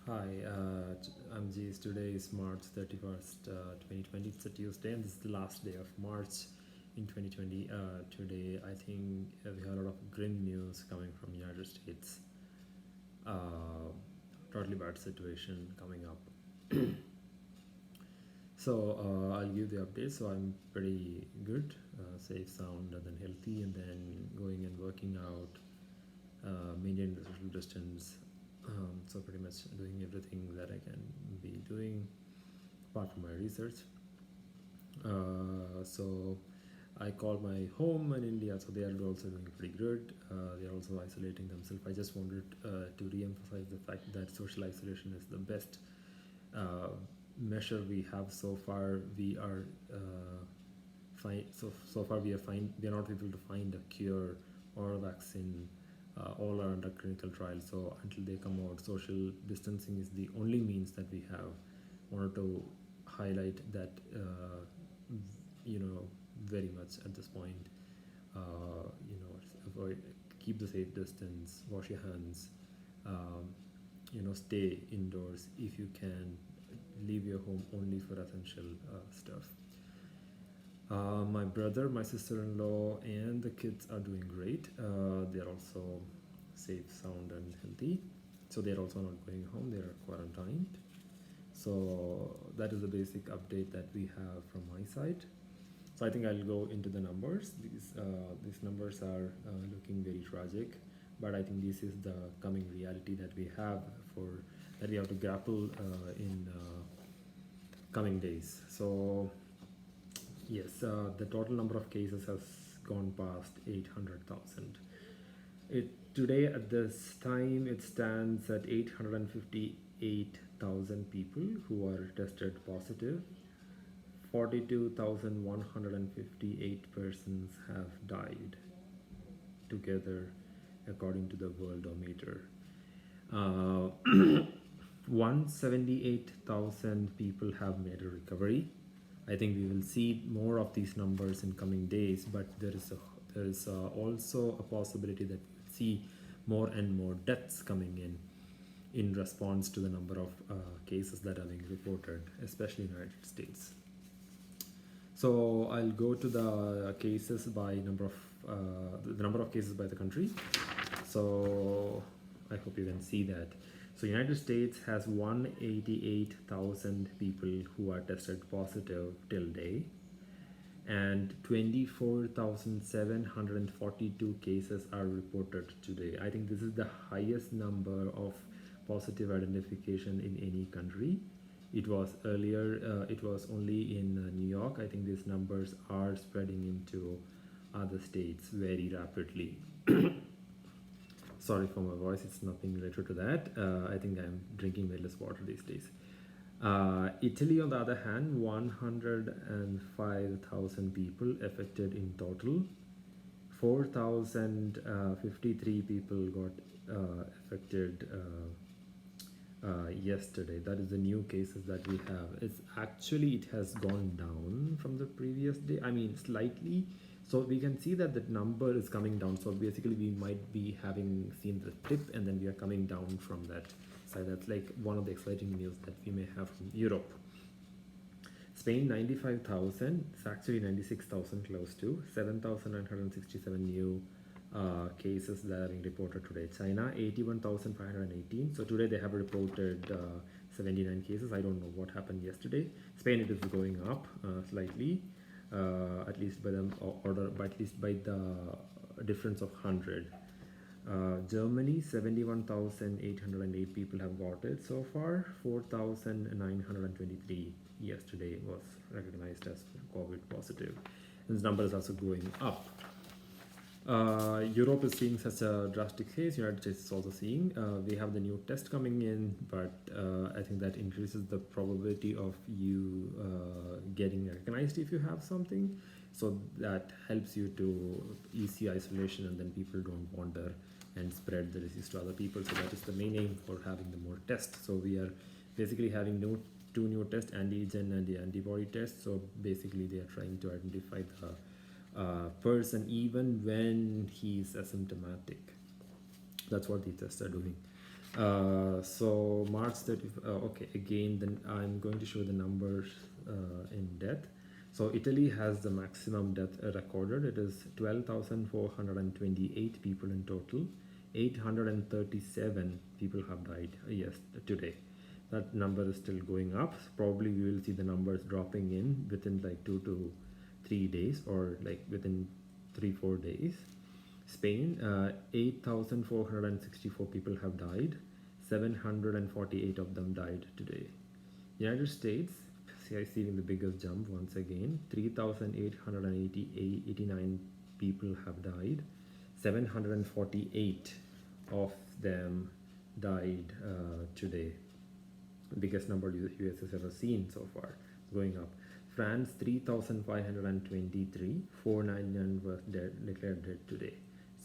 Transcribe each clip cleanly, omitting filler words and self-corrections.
Hi, I'm Jace. Today is March 31st, 2020. It's a Tuesday, and this is the last day of March in 2020. Today, I think we have a lot of grim news coming from United States. Totally bad situation coming up. So I'll give the update. So I'm pretty good, safe, sound, and then healthy, and then going and working out, maintaining the social distance. So pretty much doing everything that I can be doing apart from my research. So I call my home in India, so they are also doing pretty good. They are also isolating themselves. I just wanted to re-emphasize the fact that social isolation is the best measure we have so far. We are so far we are not able to find a cure or a vaccine. All are under clinical trials, so until they come out, social distancing is the only means that we have. Wanted to highlight that very much at this point. Avoid, keep the safe distance, wash your hands, stay indoors if you can. Leave your home only for essential stuff. My brother, my sister-in-law, and the kids are doing great. They're also safe, sound, and healthy. So they're also not going home. They're quarantined. So that is the basic update that we have from my side. So I think I'll go into the numbers. These numbers are looking very tragic, but I think this is the coming reality that we have to grapple in coming days. So yes, the total number of cases has gone past 800,000. Today at this time it stands at 858,000 people who are tested positive. 42,158 persons have died together, according to the Worldometer. 178,000 people have made a recovery. I think we will see more of these numbers in coming days, but there is also a possibility that we will see more and more deaths coming in response to the number of cases that are being reported, especially in the United States. So I'll go to the cases by the number of cases by the country. So I hope you can see that. So United States has 188,000 people who are tested positive till day, and 24,742 cases are reported today. I think this is the highest number of positive identification in any country. It was earlier, it was only in New York. I think these numbers are spreading into other states very rapidly. Sorry for my voice, it's nothing related to that. I think I'm drinking way less water these days. Italy, on the other hand, 105,000 people affected in total. 4,053 people got affected yesterday. That is the new cases that we have. It has gone down from the previous day. I mean, slightly. So we can see that the number is coming down. So basically we might be having seen the dip and then we are coming down from that side. That's like one of the exciting news that we may have from Europe. Spain, 95,000. It's actually 96,000 close to. 7,967 new cases that are being reported today. China, 81,518. So today they have reported 79 cases. I don't know what happened yesterday. Spain, it is going up slightly. At least by the difference of 100. Germany, 71,808 people have got it so far. 4,923 yesterday was recognized as COVID positive. This number is also going up. Europe is seeing such a drastic case. United States is also seeing. We have the new test coming in, but I think that increases the probability of you getting recognized if you have something. So that helps you to easy isolation, and then people don't wander and spread the disease to other people. So that is the main aim for having the more tests. So we are basically having two new tests, antigen and the antibody test. So basically they are trying to identify the person even when he's asymptomatic. That's what the tests are doing. So March 30, okay, again, then I'm going to show the numbers in death. So Italy has the maximum death recorded. It is 12,428 people in total. 837 people have died, yes, today. That number is still going up. So probably we will see the numbers dropping in within like 2 to 3 days, or like within 3-4 days. Spain, 8,464 people have died. 748 of them died today. United States, seeing the biggest jump once again. 3,889 people have died. 748 of them died today. Biggest number the US has ever seen so far. It's going up. France, 3,523. 499 were declared dead today.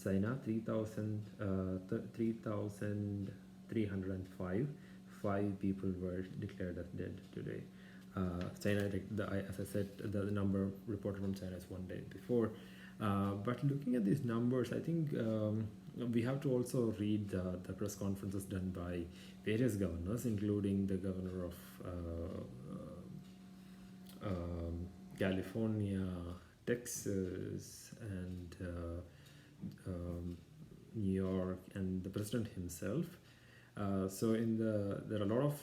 China, 3,305. 5 people were declared as dead today. China, as I said, the number reported from China is 1 day before. But looking at these numbers, I think we have to also read the press conferences done by various governors, including the governor of California, Texas, and New York, and the president himself. So there are a lot of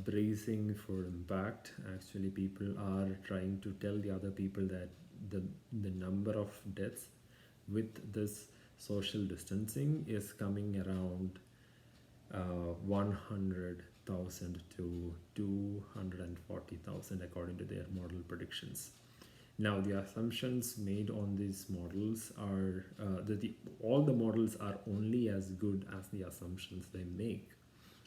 bracing for impact. Actually, people are trying to tell the other people that the number of deaths with this social distancing is coming around 100,000 to 240,000 according to their model predictions. Now, the assumptions made on these models are all the models are only as good as the assumptions they make,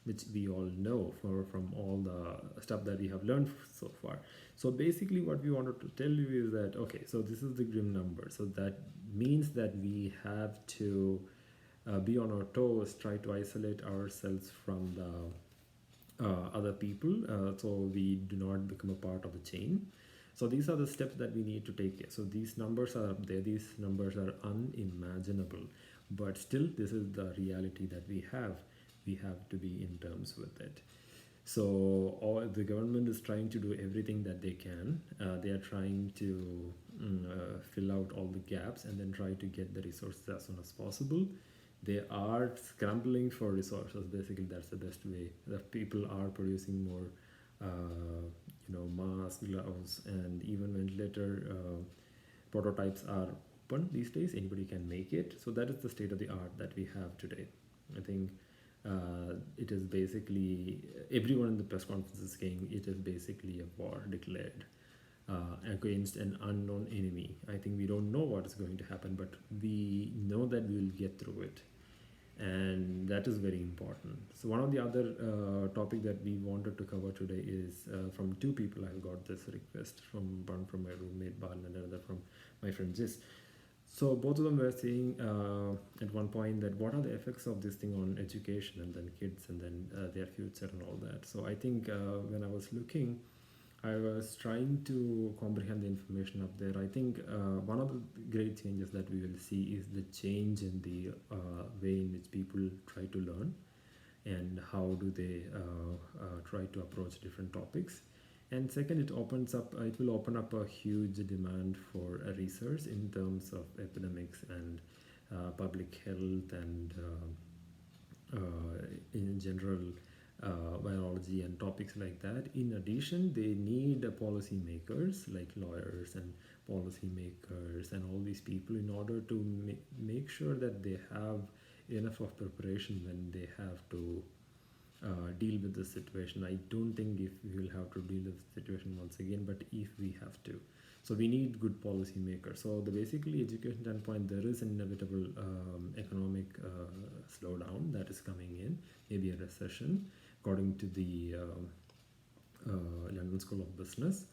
which we all know from all the stuff that we have learned so far. So basically what we wanted to tell you is that, okay, so this is the grim number. So that means that we have to be on our toes, try to isolate ourselves from the other people, so we do not become a part of the chain. So these are the steps that we need to take. So these numbers are up there. These numbers are unimaginable, but still this is the reality that we have. We have to be in terms with it. So the government is trying to do everything that they can. They are trying to fill out all the gaps and then try to get the resources as soon as possible. They are scrambling for resources. Basically, that's the best way. The people are producing more masks, gloves, and even ventilator prototypes are open these days. Anybody can make it. So that is the state of the art that we have today. I think it is basically, everyone in the press conference is saying it is basically a war declared against an unknown enemy. I think we don't know what is going to happen, but we know that we will get through it. And that is very important. So one of the other topic that we wanted to cover today is from 2 people. I got this request, one from my roommate Bal and another from my friend Jis. So both of them were saying at one point that what are the effects of this thing on education and then kids and then their future and all that. So I think when I was looking, I was trying to comprehend the information up there. I think one of the great changes that we will see is the change in the way in which people try to learn and how do they try to approach different topics. And second, it will open up a huge demand for research in terms of epidemics and public health and in general biology and topics like that. In addition, they need policy makers like lawyers and policy makers and all these people in order to make sure that they have enough of preparation when they have to deal with the situation. I don't think if we will have to deal with the situation once again, but if we have to. So we need good policy makers. So the basically education standpoint, there is an inevitable economic slowdown that is coming in, maybe a recession, according to the London School of Business.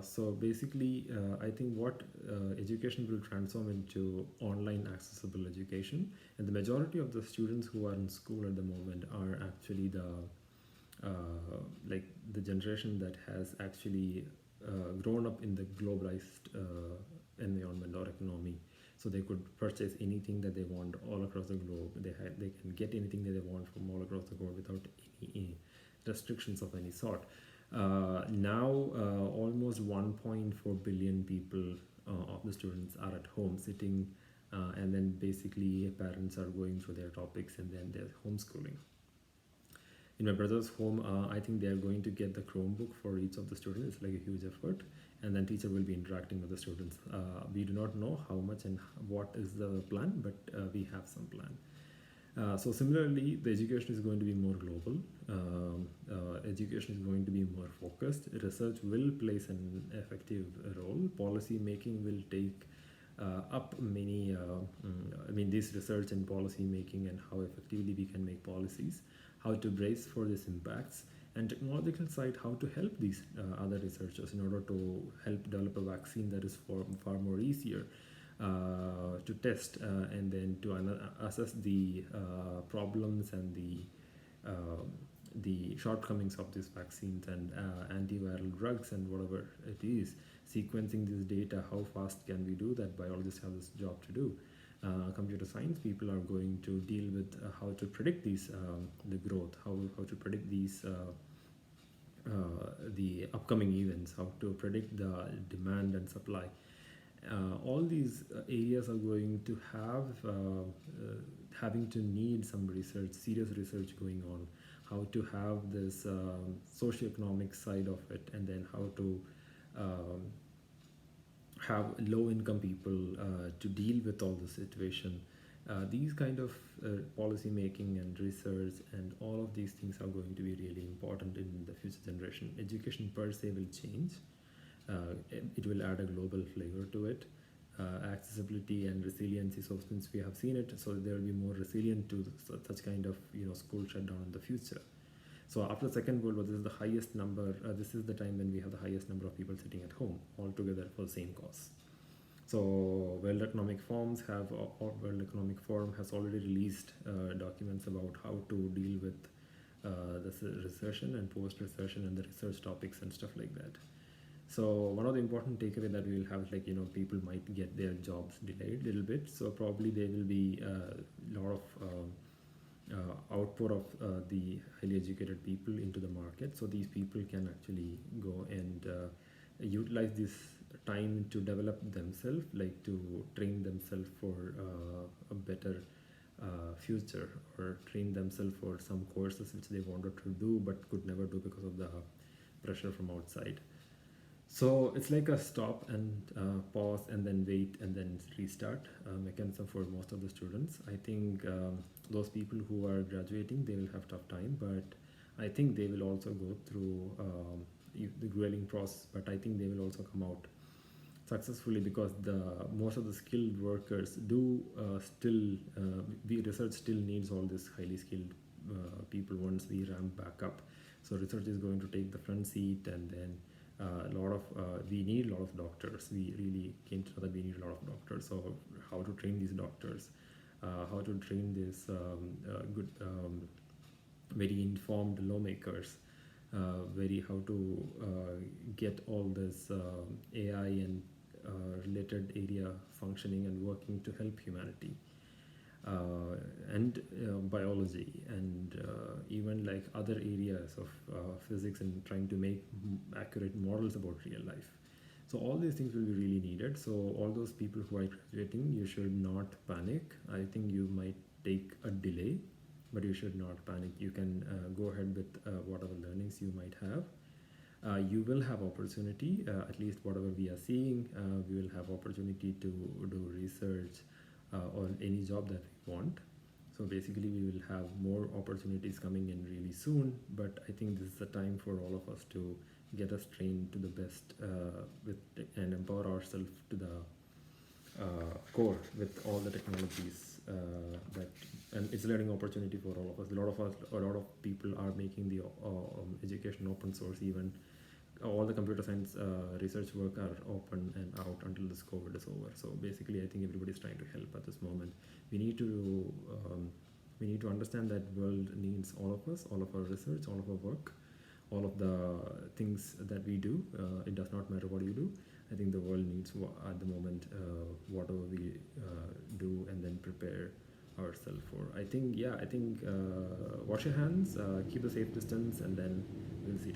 So basically, I think what education will transform into online accessible education, and the majority of the students who are in school at the moment are actually the generation that has actually grown up in the globalized environment or economy. So they could purchase anything that they want all across the globe. They can get anything that they want from all across the globe without any restrictions of any sort. Now, almost 1.4 billion people of the students are at home sitting, and then basically parents are going through their topics and then they're homeschooling. In my brother's home, I think they are going to get the Chromebook for each of the students. It's like a huge effort, and then teacher will be interacting with the students. We do not know how much and what is the plan, but we have some plan. So similarly, the education is going to be more global. Education is going to be more focused. Research will place an effective role. Policy making will take up many, this research and policy making and how effectively we can make policies, how to brace for these impacts, and technological side, how to help these other researchers in order to help develop a vaccine that is far more easier to test and then to assess the problems and the shortcomings of these vaccines and antiviral drugs and whatever it is. Sequencing this data, how fast can we do that? Biologists have this job to do. Computer science people are going to deal with how to predict these the growth, how to predict these the upcoming events, how to predict the demand and supply. All these areas are going to have having to need some research, serious research going on, how to have this socioeconomic side of it, and then how to have low-income people to deal with all the situation. These kind of policy making and research and all of these things are going to be really important in the future generation. Education per se will change. It will add a global flavor to it. Accessibility and resiliency, so since we have seen it, so there will be more resilient to such kind of school shutdown in the future. So after the Second World War, this is the highest number. This is the time when we have the highest number of people sitting at home all together for the same cause. So World Economic Forum has already released documents about how to deal with the recession and post-recession and the research topics and stuff like that. So one of the important takeaway that we will have is people might get their jobs delayed a little bit. So probably there will be a lot of output of the highly educated people into the market. So these people can actually go and utilize this time to develop themselves, like to train themselves for a better future, or train themselves for some courses which they wanted to do but could never do because of the pressure from outside. So it's like a stop and pause and then wait and then restart mechanism for most of the students. I think those people who are graduating, they will have tough time, but I think they will also go through the grueling process, but I think they will also come out successfully, because most of the skilled workers do research still needs all this highly skilled people once we ramp back up. So research is going to take the front seat, and then we need a lot of doctors. We really came to know that we need a lot of doctors. So how to train these doctors, how to train these good very informed lawmakers, how to get all this AI and related area functioning and working to help humanity, and biology, and even like other areas of physics, and trying to make accurate models about real life. So all these things will be really needed. So all those people who are graduating, you should not panic. I think you might take a delay, but you should not panic. You can go ahead with whatever learnings you might have. You will have opportunity, at least whatever we are seeing, we will have opportunity to do research on any job that we want. So basically we will have more opportunities coming in really soon, but I think this is the time for all of us to get us trained to the best and empower ourselves to the core with all the technologies and it's a learning opportunity for all of us. A lot of people are making the education open source. Even all the computer science research work are open and out until this COVID is over. So basically, I think everybody's trying to help at this moment. We need to understand that world needs all of us, all of our research, all of our work, all of the things that we do. It does not matter what you do. I think the world needs at the moment whatever we do and then prepare ourselves for. I think, yeah, I think wash your hands, keep a safe distance, and then we'll see.